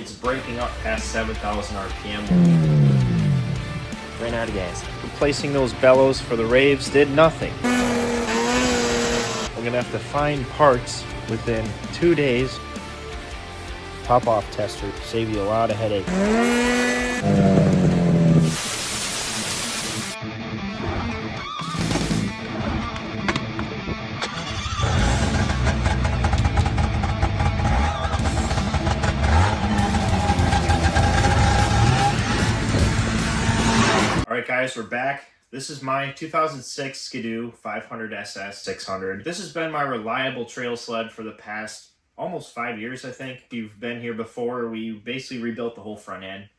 it's breaking up past 7,000 RPM. Ran out of gas. Replacing those bellows for the Raves did nothing. We're gonna have to find parts within 2 days. Pop-off tester, save you a lot of headache. Alright guys, we're back. This is my 2006 Skidoo 500 SS 600. This has been my reliable trail sled for the past almost 5 years, I think. If you've been here before, we basically rebuilt the whole front end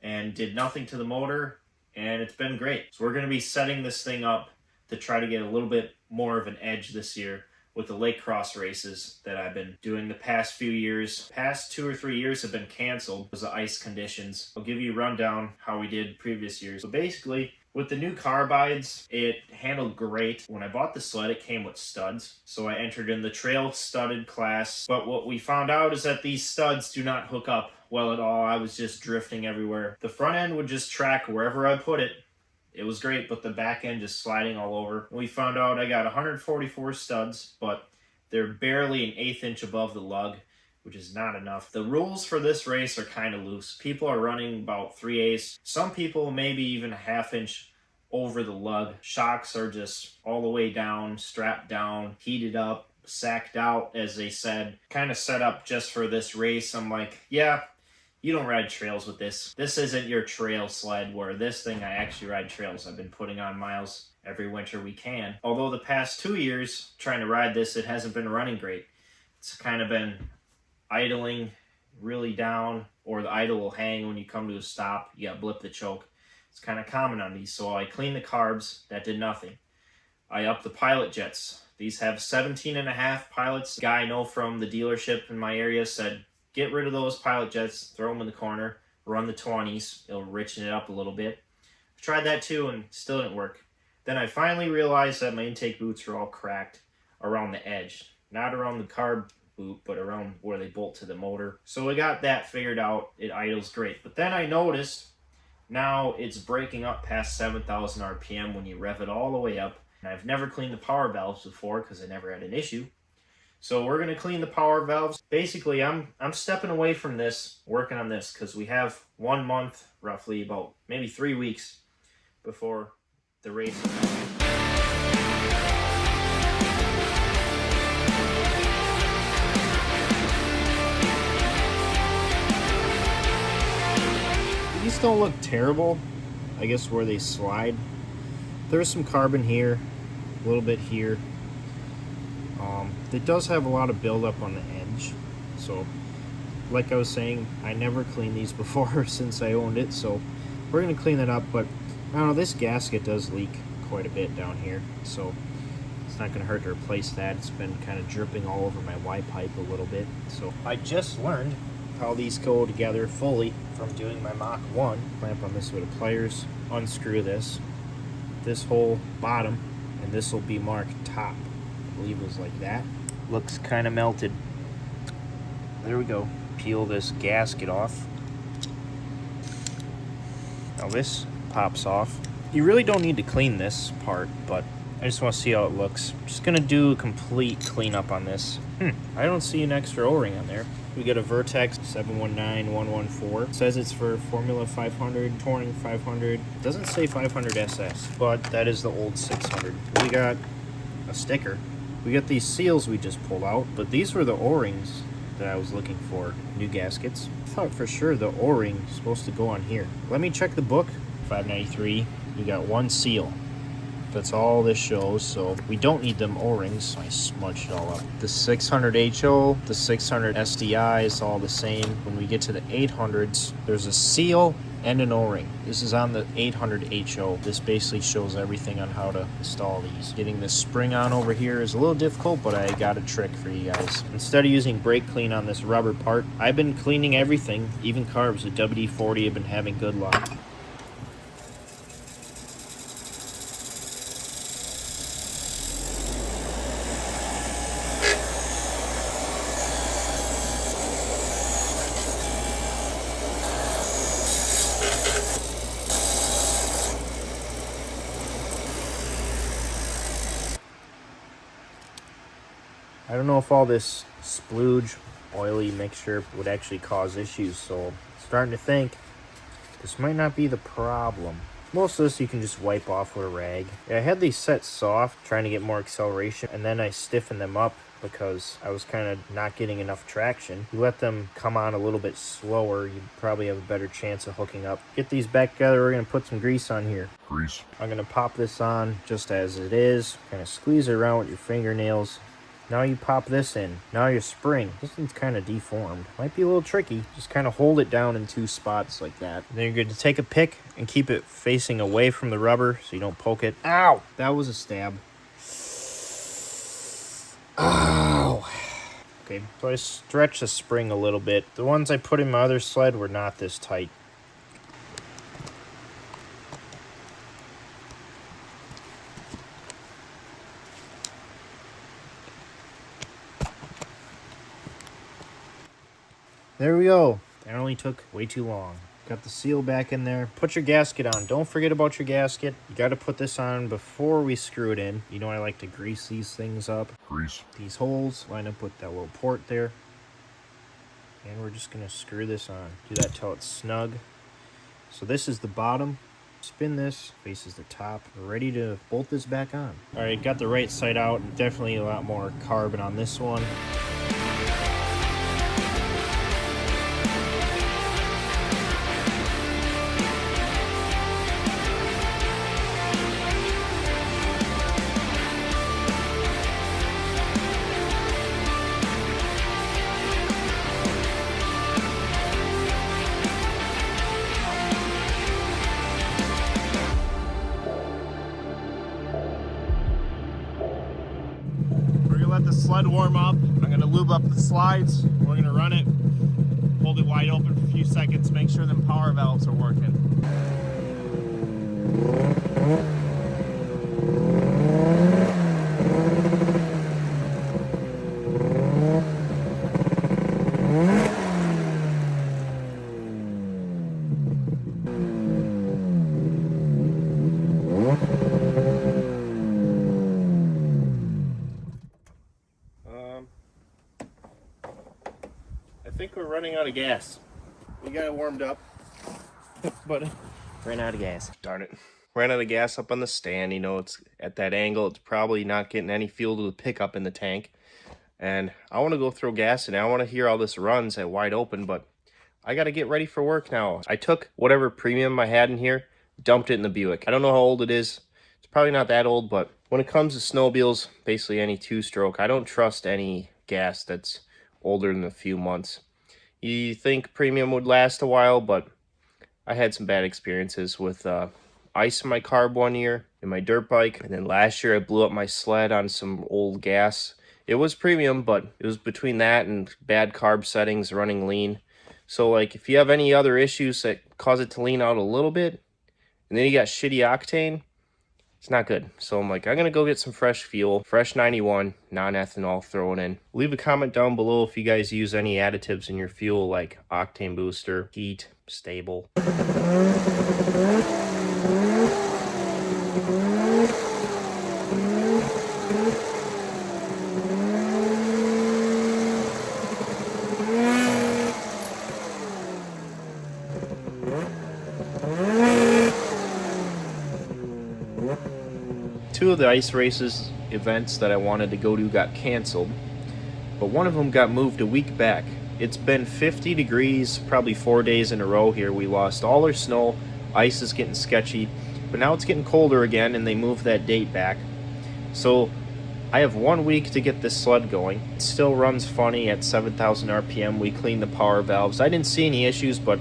and did nothing to the motor, and it's been great. So we're going to be setting this thing up to try to get a little bit more of an edge this year with the lake cross races that I've been doing the past few years. Past 2 or 3 years have been canceled because of ice conditions. I'll give you a rundown how we did previous years. So basically, with the new carbides, it handled great. When I bought the sled, it came with studs. So I entered in the trail studded class. But what we found out is that these studs do not hook up well at all. I was just drifting everywhere. The front end would just track wherever I put it. It was great, but the back end just sliding all over. We found out I got 144 studs, but they're barely an 1/8 inch above the lug, which is not enough. The rules for this race are kind of loose. People are running about 3/8. Some people maybe even a 1/2 inch over the lug. Shocks are just all the way down, strapped down, heated up, sacked out, as they said. Kind of set up just for this race. I'm like, yeah, you don't ride trails with this. This isn't your trail sled, where this thing, I actually ride trails. I've been putting on miles every winter we can. Although the past 2 years trying to ride this, it hasn't been running great. It's kind of been idling really down, or the idle will hang when you come to a stop. You got blip the choke. It's kind of common on these. So I cleaned the carbs. That did nothing. I upped the pilot jets. These have 17.5 pilots. The guy I know from the dealership in my area said, get rid of those pilot jets, throw them in the corner, run the 20s. It'll richen it up a little bit. I tried that too and still didn't work. Then I finally realized that my intake boots are all cracked around the edge. Not around the carb boot, but around where they bolt to the motor. So I got that figured out. It idles great. But then I noticed now it's breaking up past 7,000 RPM when you rev it all the way up. And I've never cleaned the power valves before because I never had an issue. So we're going to clean the power valves. Basically, I'm stepping away from this, working on this, because we have 1 month, roughly, about maybe 3 weeks before the race. These don't look terrible, I guess, where they slide. There's some carbon here, a little bit here. It does have a lot of buildup on the edge. So, like I was saying, I never cleaned these before since I owned it. So, we're going to clean that up. But, I don't know, this gasket does leak quite a bit down here. So, it's not going to hurt to replace that. It's been kind of dripping all over my Y pipe a little bit. So, I just learned how these go together fully from doing my Mach 1. Clamp on this with the pliers, unscrew this whole bottom, and this will be marked top. I believe it was like that. Looks kind of melted. There we go. Peel this gasket off. Now this pops off. You really don't need to clean this part, but I just want to see how it looks. I'm just going to do a complete cleanup on this. I don't see an extra O-ring on there. We got a Vertex 719114. It says it's for Formula 500, Touring 500. It doesn't say 500 SS, but that is the old 600. We got a sticker. We got these seals we just pulled out, but these were the O-rings that I was looking for. New gaskets. I thought for sure the O-ring was supposed to go on here. Let me check the book. 593. We got one seal. That's all this shows, so we don't need them O-rings. I smudged it all up. The 600 HO, the 600 SDI is all the same. When we get to the 800s, there's a seal and an O-ring. This is on the 800 HO. This basically shows everything on how to install these. Getting this spring on over here is a little difficult, but I got a trick for you guys. Instead of using brake clean on this rubber part, I've been cleaning everything, even carbs. The WD-40 have been having good luck. don't know if all this splooge, oily mixture would actually cause issues, so I'm starting to think this might not be the problem. Most of this you can just wipe off with a rag. Yeah, I had these set soft, trying to get more acceleration, and then I stiffened them up because I was kind of not getting enough traction. You let them come on a little bit slower, you'd probably have a better chance of hooking up. Get these back together, we're gonna put some grease on here. I'm gonna pop this on just as it is, kind of squeeze it around with your fingernails. Now you pop this in. Now your spring. This thing's kind of deformed. Might be a little tricky. Just kind of hold it down in 2 spots like that. And then you're going to take a pick and keep it facing away from the rubber so you don't poke it. Ow! That was a stab. Ow! Okay, so I stretch the spring a little bit. The ones I put in my other sled were not this tight. There we go. That only took way too long. Got the seal back in there. Put your gasket on. Don't forget about your gasket. You got to put this on before we screw it in. You know I like to grease these things up. Grease these holes. Line up with that little port there. And we're just going to screw this on. Do that till it's snug. So this is the bottom. Spin this. Faces the top. We're ready to bolt this back on. All right, got the right side out. Definitely a lot more carbon on this one. Let the sled warm up. I'm gonna lube up the slides. We're gonna run it, hold it wide open for a few seconds, make sure them power valves are working. I think we're running out of gas. We got it warmed up, but Ran out of gas. darn it. Ran out of gas up on the stand. You know, it's at that angle. It's probably not getting any fuel to the pickup in the tank. And I want to go throw gas in. I want to hear all this runs at wide open, but I got to get ready for work now. I took whatever premium I had in here, dumped it in the Buick. I don't know how old it is. It's probably not that old, but when it comes to snowmobiles, basically any 2-stroke, I don't trust any gas that's older than a few months. You think premium would last a while, but I had some bad experiences with ice in my carb one year, in my dirt bike, and then last year I blew up my sled on some old gas. It was premium, but it was between that and bad carb settings, running lean. So like if you have any other issues that cause it to lean out a little bit, and then you got shitty octane, it's not good. So I'm like, I'm going to go get some fresh fuel, fresh 91, non-ethanol, throw it in. Leave a comment down below if you guys use any additives in your fuel like octane booster, heat, stable. Two of the ice races events that I wanted to go to got canceled, but one of them got moved a week back. It's been 50 degrees probably 4 days in a row here. We lost all our snow, ice is getting sketchy, but now it's getting colder again and they moved that date back. So I have 1 week to get this sled going. It still runs funny at 7,000 RPM. We cleaned the power valves. I didn't see any issues, but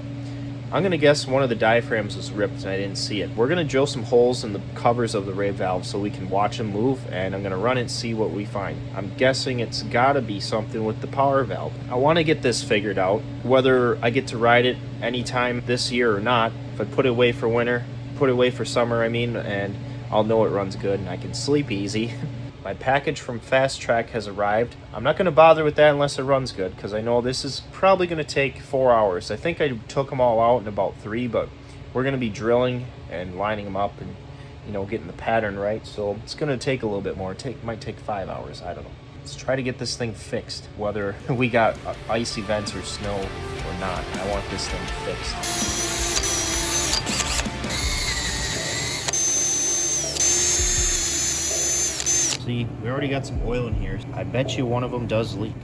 I'm going to guess one of the diaphragms was ripped and I didn't see it. We're going to drill some holes in the covers of the Rave valve so we can watch them move, and I'm going to run it and see what we find. I'm guessing it's got to be something with the power valve. I want to get this figured out, whether I get to ride it anytime this year or not. If I put it away for winter, put it away for summer, and I'll know it runs good and I can sleep easy. My package from Fast Track has arrived. I'm not going to bother with that unless it runs good, because I know this is probably going to take 4 hours. I think I took them all out in about 3, but we're going to be drilling and lining them up and, getting the pattern right. So it's going to take a little bit more. It might take 5 hours. I don't know. Let's try to get this thing fixed, whether we got ice events or snow or not. I want this thing fixed. See, we already got some oil in here. I bet you one of them does leak.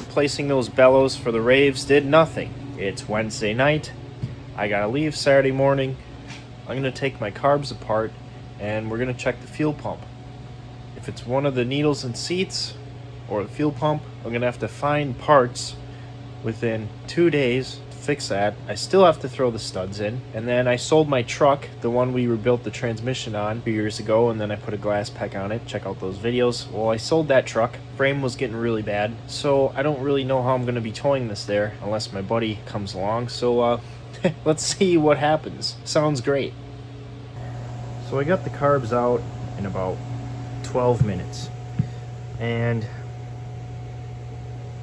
Replacing those bellows for the Raves did nothing. It's Wednesday night. I gotta leave Saturday morning. I'm gonna take my carbs apart and we're gonna check the fuel pump. If it's one of the needles and seats or the fuel pump, I'm gonna have to find parts within 2 days to fix that. I still have to throw the studs in. And then I sold my truck, the one we rebuilt the transmission on 2 years ago, and then I put a glass pack on it. Check out those videos. Well, I sold that truck. Frame was getting really bad, so I don't really know how I'm gonna be towing this there unless my buddy comes along. So let's see what happens. Sounds great. So I got the carbs out in about 12 minutes and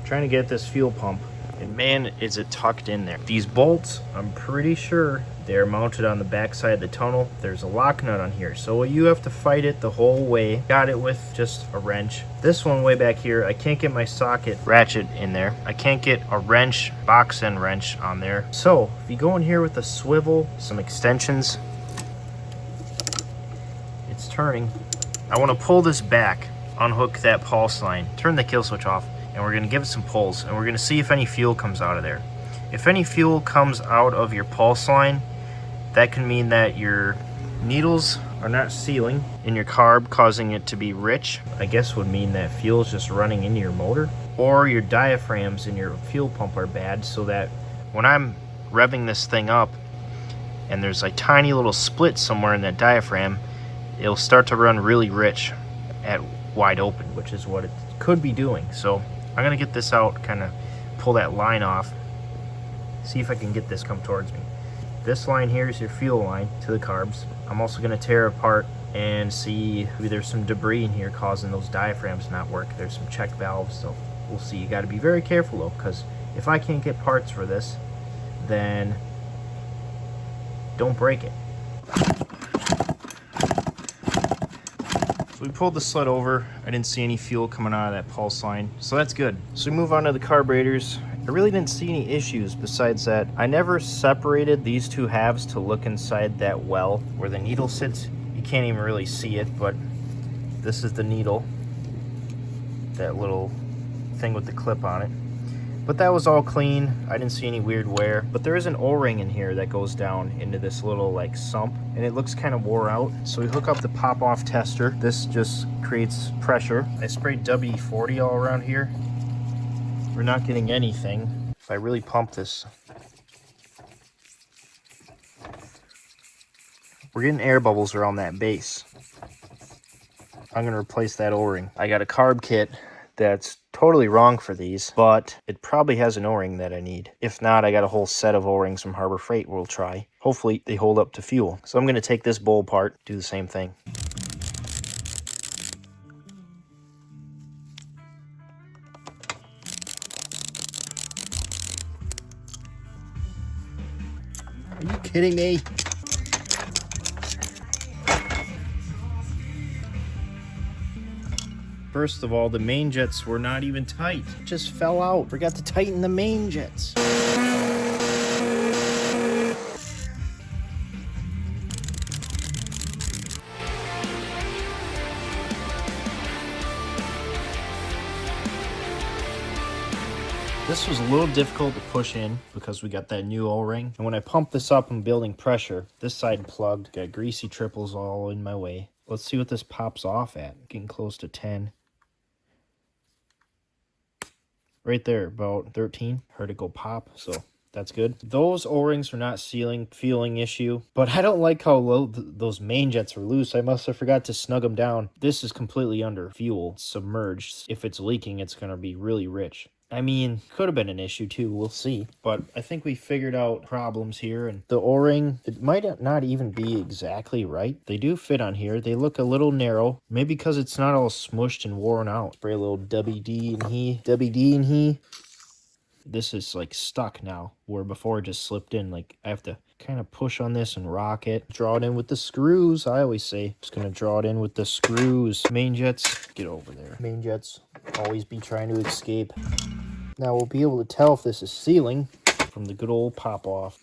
trying to get this fuel pump, and man, is it tucked in there. These bolts, I'm pretty sure they're mounted on the back side of the tunnel. There's a lock nut on here, so you have to fight it the whole way. Got it with just a wrench. This one way back here, I can't get my socket ratchet in there. I can't get a wrench, box end wrench on there. So if you go in here with a swivel, some extensions, it's turning. I want to pull this back, unhook that pulse line, turn the kill switch off, and we're going to give it some pulls, and we're going to see if any fuel comes out of there. If any fuel comes out of your pulse line, that can mean that your needles are not sealing in your carb, causing it to be rich. I guess would mean that fuel is just running into your motor, or your diaphragms in your fuel pump are bad, so that when I'm revving this thing up and there's a tiny little split somewhere in that diaphragm, it'll start to run really rich at wide open, which is what it could be doing. So I'm gonna get this out, kind of pull that line off, see if I can get this come towards me. This line here is your fuel line to the carbs. I'm also gonna tear apart and see if there's some debris in here causing those diaphragms to not work. There's some check valves, so we'll see. You gotta be very careful though, because if I can't get parts for this, then don't break it. We pulled the sled over. I didn't see any fuel coming out of that pulse line, so that's good. So we move on to the carburetors. I really didn't see any issues besides that I never separated these two halves to look inside that well where the needle sits. You can't even really see it, but this is the needle, that little thing with the clip on it. But that was all clean. I didn't see any weird wear, but there is an O-ring in here that goes down into this little like sump, and it looks kind of wore out. So we hook up the pop-off tester. This just creates pressure. I sprayed WD-40 all around here. We're not getting anything. If I really pump this, we're getting air bubbles around that base. I'm gonna replace that O-ring. I got a carb kit that's totally wrong for these, but it probably has an O-ring that I need. If not, I got a whole set of O-rings from Harbor Freight we'll try. Hopefully they hold up to fuel. So I'm gonna take this bowl apart, do the same thing. Are you kidding me? First of all, the main jets were not even tight. It just fell out. Forgot to tighten the main jets. This was a little difficult to push in because we got that new O-ring. And when I pump this up, I'm building pressure. This side plugged, got greasy triples all in my way. Let's see what this pops off at. Getting close to 10. Right there, about 13. Heard it go pop, so that's good. Those O-rings are not feeling issue, but I don't like how low those main jets are loose. I must have forgot to snug them down. This is completely under fuel, submerged. If it's leaking, it's gonna be really rich. I mean, could have been an issue too, we'll see. But I think we figured out problems here, and the O-ring, it might not even be exactly right. They do fit on here. They look a little narrow, maybe because it's not all smushed and worn out. Spray a little WD in he. This is like stuck now, where before it just slipped in. Like I have to kind of push on this and rock it. Draw it in with the screws, I always say. Just gonna draw it in with the screws. Main jets, get over there. Main jets always be trying to escape. Now we'll be able to tell if this is sealing from the good old pop off.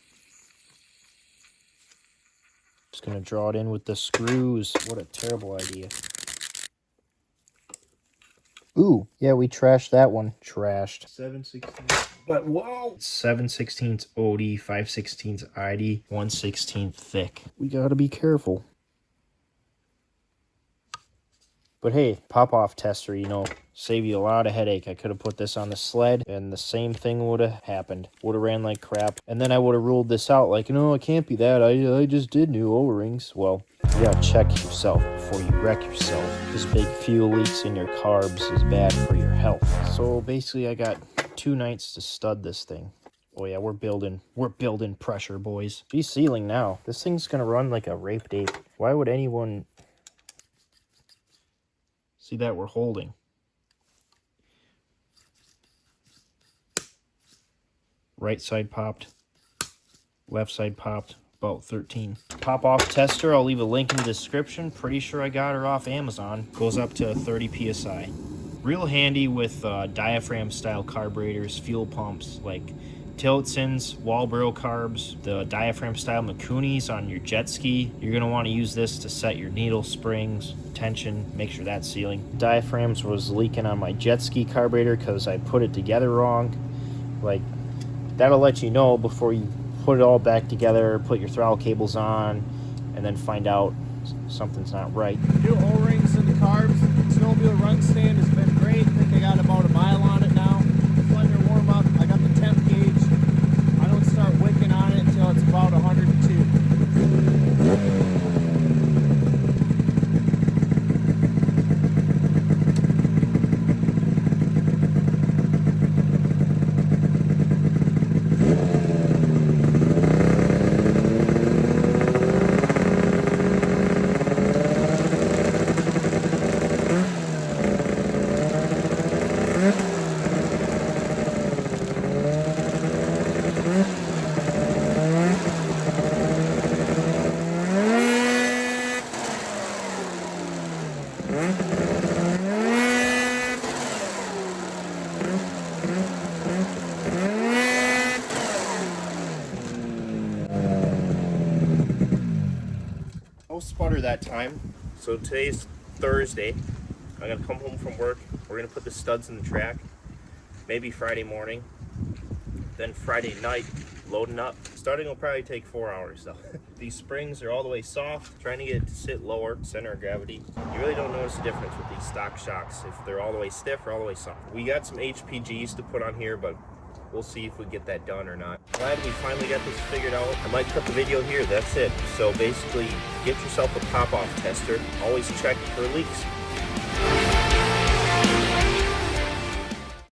Just gonna draw it in with the screws. What a terrible idea. Ooh, yeah, we trashed that one. Trashed. 7/16. But whoa! 7/16 OD, 5/16 ID, 1/16 thick. We gotta be careful. But hey, pop-off tester, you know, save you a lot of headache. I could have put this on the sled, and the same thing would have happened. Would have ran like crap. And then I would have ruled this out like, no, it can't be that. I just did new O-rings. Well, you gotta check yourself before you wreck yourself. This big fuel leaks in your carbs is bad for your health. So basically, I got 2 nights to stud this thing. Oh yeah, we're building pressure, boys. She's sealing now. This thing's gonna run like a rape date. Why would anyone... See that we're holding. Right side popped. Left side popped. About 13. Pop off tester, I'll leave a link in the description. Pretty sure I got her off Amazon. Goes up to 30 PSI. Real handy with diaphragm style carburetors, fuel pumps like Tillotsen's, Walbro carbs, the diaphragm style Mikunis on your jet ski. You're going to want to use this to set your needle springs, tension, make sure that's sealing. Diaphragms was leaking on my jet ski carburetor because I put it together wrong. Like, that'll let you know before you put it all back together, put your throttle cables on, and then find out something's not right. New O-rings in the carbs. Snowmobile run stand has been great. I think I got about a mile on it now. Just letting her warm up. I got the temp gauge. I don't start wicking on it until it's about 102. Sputter that time. So today's Thursday. I'm gonna come home from work. We're gonna put the studs in the track. Maybe Friday morning. Then Friday night, loading up. Starting will probably take 4 hours though. These springs are all the way soft. Trying to get it to sit lower, center of gravity. You really don't notice the difference with these stock shocks if they're all the way stiff or all the way soft. We got some HPGs to put on here, but we'll see if we get that done or not. Glad we finally got this figured out. I might cut the video here, that's it. So basically, get yourself a pop-off tester. Always check for leaks.